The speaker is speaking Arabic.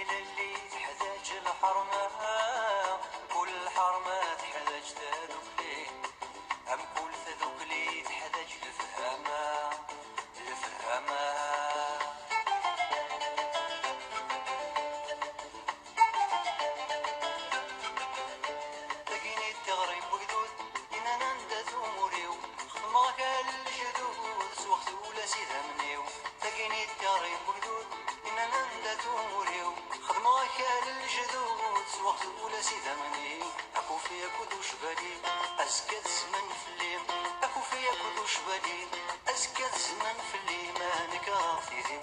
للي تحتاج الحرمة، كل حرمة تحتاج تذوقلي، أم كل تذوقلي تحتاج الفهامة الفهامة. تقيني التغريب وقدود إنا نندث أموريو، خدمك الجدود سوقت ولا سيدها منيو. تقيني التغريب وقدود إنا نندث أموريو، خدمك الجدود سوقت ولا سيدها منيو. أكو فيا كدوش بالي أزكى الزمن في الليل، أكو فيا كدوش بالي أزكى الزمن في الليل، ما نكاف يدي